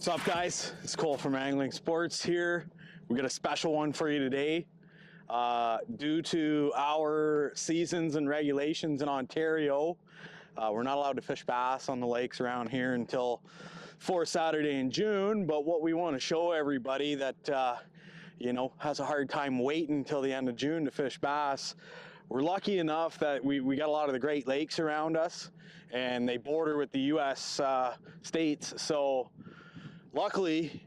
What's up, guys? It's Cole from Angling Sports here. We got a special one for you today. Due to our seasons and regulations in Ontario, we're not allowed to fish bass on the lakes around here until fourth Saturday in June. But what we want to show everybody that has a hard time waiting until the end of June to fish bass, we're lucky enough that we got a lot of the Great Lakes around us, and they border with the U.S. states. So luckily,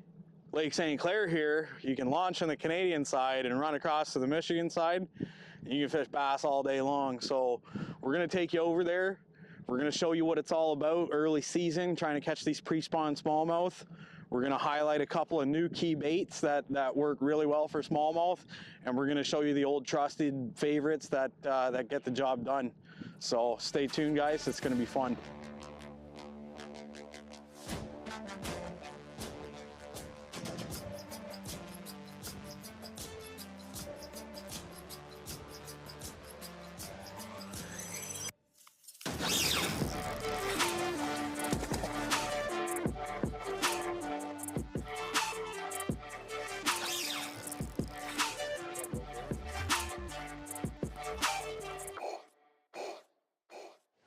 Lake St. Clair here, you can launch on the Canadian side and run across to the Michigan side, and you can fish bass all day long. So we're going to take you over there. We're going to show you what it's all about, early season, trying to catch these pre-spawn smallmouth. We're going to highlight a couple of new key baits that work really well for smallmouth, and we're going to show you the old trusted favorites that get the job done. So stay tuned, guys. It's going to be fun.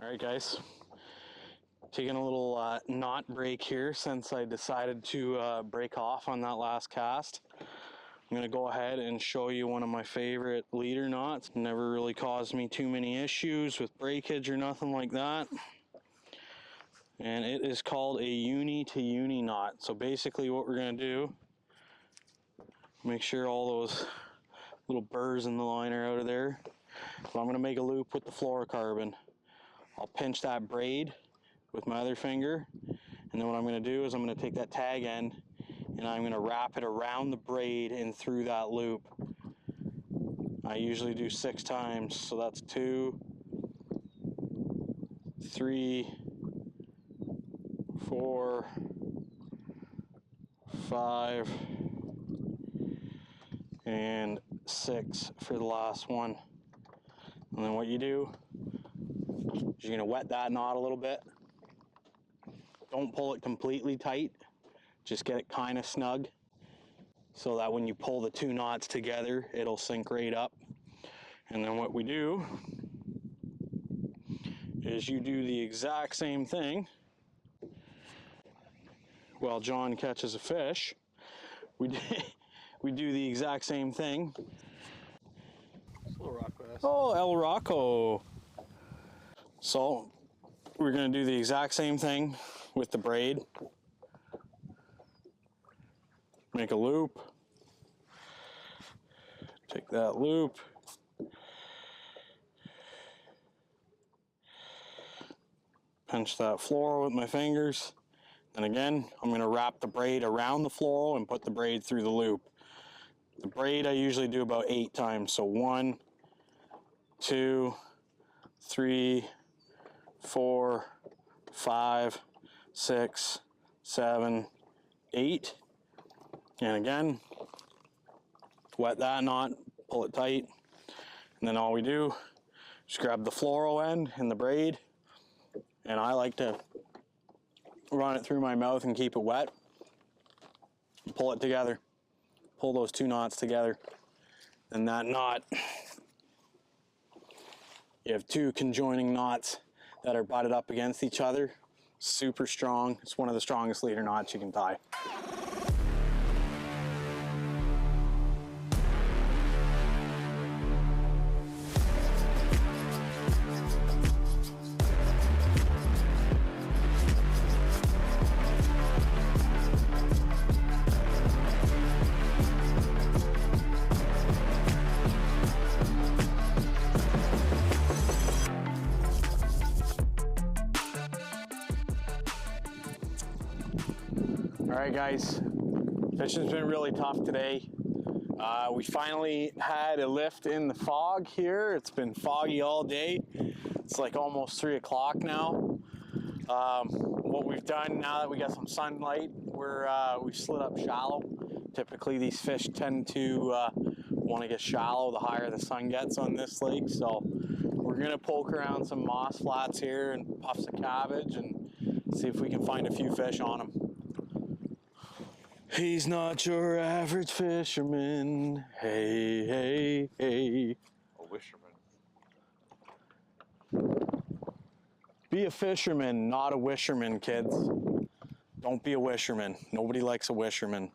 All right, guys, taking a little knot break here since I decided to break off on that last cast. I'm going to go ahead and show you one of my favorite leader knots. Never really caused me too many issues with breakage or nothing like that. And it is called a uni to uni knot. So basically what we're going to do, make sure all those little burrs in the line are out of there. So I'm going to make a loop with the fluorocarbon. I'll pinch that braid with my other finger, and then what I'm going to do is I'm going to take that tag end and I'm going to wrap it around the braid and through that loop. I usually do 6 times, so that's 2, 3, 4, 5, and 6 for the last one. And then what you do, you're going to wet that knot a little bit. Don't pull it completely tight. Just get it kind of snug so that when you pull the 2 knots together, it'll sink right up. And then what we do is you do the exact same thing while John catches a fish. We do the exact same thing. Oh, El Rocco. So we're going to do the exact same thing with the braid. Make a loop. Take that loop. Pinch that fluoro with my fingers. And again, I'm going to wrap the braid around the fluoro and put the braid through the loop. The braid I usually do about 8 times. So 1, 2, 3, 4, 5, 6, 7, 8. And again, wet that knot, pull it tight. And then all we do is grab the fluoro end and the braid. And I like to run it through my mouth and keep it wet. And pull it together. Pull those 2 knots together. And that knot, you have 2 conjoining knots that are butted up against each other. Super strong. It's one of the strongest leader knots you can tie. All right, guys, fishing's been really tough today. We finally had a lift in the fog here. It's been foggy all day. It's like almost 3 o'clock now. What we've done now that we got some sunlight, we've slid up shallow. Typically these fish tend to want to get shallow the higher the sun gets on this lake. So we're gonna poke around some moss flats here and puffs of cabbage and see if we can find a few fish on them. He's not your average fisherman. Hey, hey, hey. A wisherman. Be a fisherman, not a wisherman, kids. Don't be a wisherman. Nobody likes a wisherman.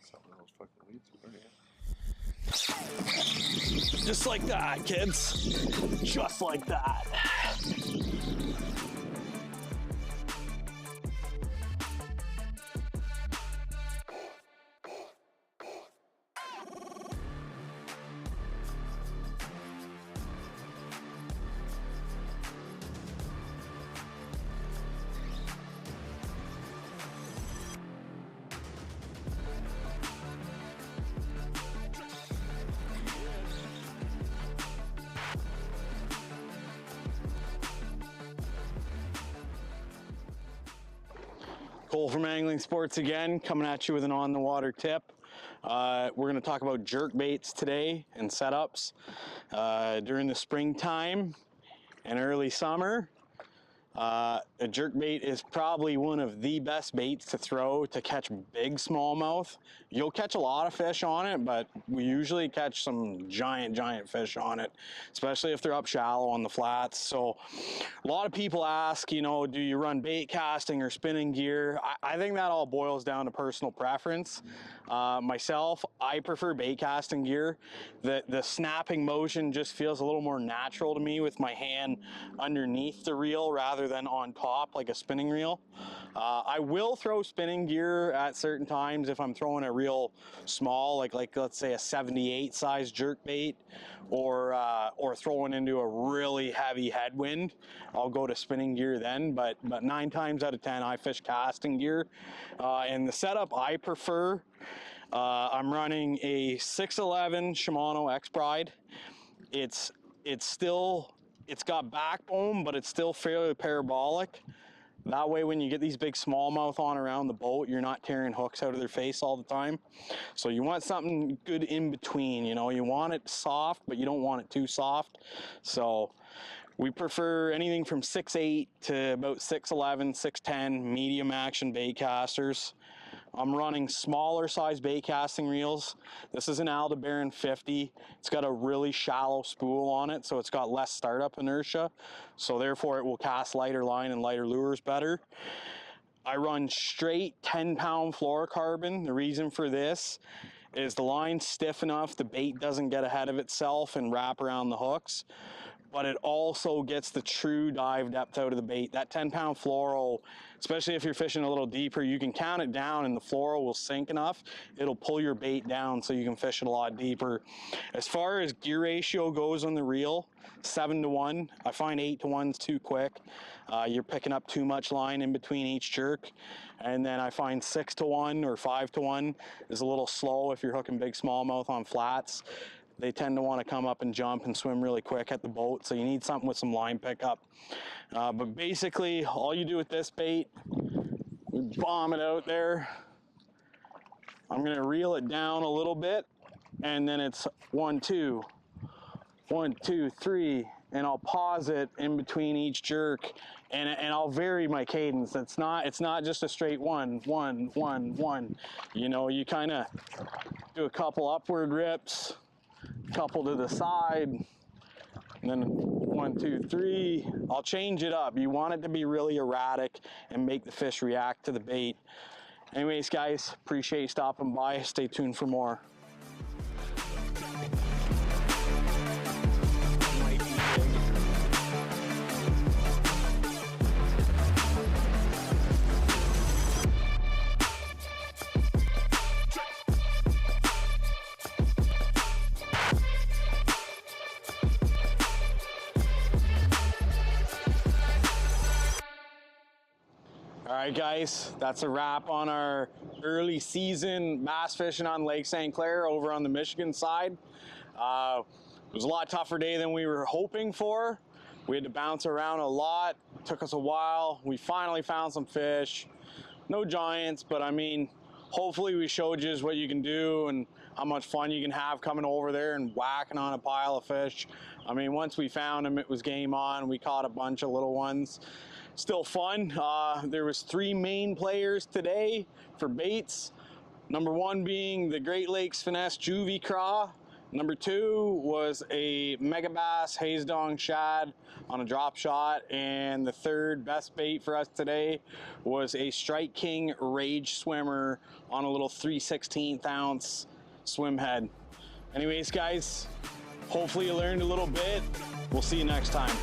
Something else fucking weeds are burning. Just like that, kids. Just like that. Cole from Angling Sports again, coming at you with an on-the-water tip. We're going to talk about jerk baits today and setups. During the springtime and early summer, a jerk bait is probably one of the best baits to throw to catch big smallmouth. You'll catch a lot of fish on it, but we usually catch some giant fish on it, especially if they're up shallow on the flats. So a lot of people ask, you know, do you run bait casting or spinning gear? I think that all boils down to personal preference. Myself, I prefer bait casting gear. The snapping motion just feels a little more natural to me with my hand underneath the reel rather than on top like a spinning reel. I will throw spinning gear at certain times if I'm throwing a real small, like let's say a 78 size jerk bait, or throwing into a really heavy headwind. I'll go to spinning gear then, but 9 times out of 10 I fish casting gear. And the setup I prefer, I'm running a 611 Shimano X Bride. It's got backbone, but it's still fairly parabolic. That way when you get these big smallmouth on around the boat, you're not tearing hooks out of their face all the time. So you want something good in between, you know, you want it soft, but you don't want it too soft. So we prefer anything from 6'8" to about 6'11", 6'10", medium action bait casters. I'm running smaller size bait casting reels. This is an Aldebaran 50. It's got a really shallow spool on it, so it's got less startup inertia. So therefore it will cast lighter line and lighter lures better. I run straight 10-pound fluorocarbon. The reason for this is the line's stiff enough, the bait doesn't get ahead of itself and wrap around the hooks, but it also gets the true dive depth out of the bait. That 10-pound fluoro, especially if you're fishing a little deeper, you can count it down and the fluoro will sink enough. It'll pull your bait down so you can fish it a lot deeper. As far as gear ratio goes on the reel, 7 to 1. I find 8 to 1 is too quick. You're picking up too much line in between each jerk. And then I find 6 to 1 or 5 to 1 is a little slow if you're hooking big smallmouth on flats. They tend to want to come up and jump and swim really quick at the boat, so you need something with some line pickup. But basically, all you do with this bait, we bomb it out there. I'm going to reel it down a little bit, and then it's 1, 2, 1, 2, 3, and I'll pause it in between each jerk, and I'll vary my cadence. It's not just a straight 1, 1, 1, 1. You know, you kind of do a couple upward rips, couple to the side, and then 1, 2, 3. I'll change it up. You want it to be really erratic and make the fish react to the bait. Anyways, guys, appreciate you stopping by. Stay tuned for more. All right, guys, that's a wrap on our early season bass fishing on Lake St. Clair over on the Michigan side. It was a lot tougher day than we were hoping for. We had to bounce around a lot. It took us a while. We finally found some fish. No giants, but I mean, hopefully we showed you what you can do and how much fun you can have coming over there and whacking on a pile of fish. I mean, once we found them, it was game on. We caught a bunch of little ones. still fun. There was 3 main players today for baits. Number 1 being the Great Lakes Finesse Juvie Craw. Number 2 was a Megabass Hazdong Shad on a drop shot. And the 3rd best bait for us today was a Strike King Rage Swimmer on a little 3/16 ounce swim head. Anyways, guys, hopefully you learned a little bit. We'll see you next time.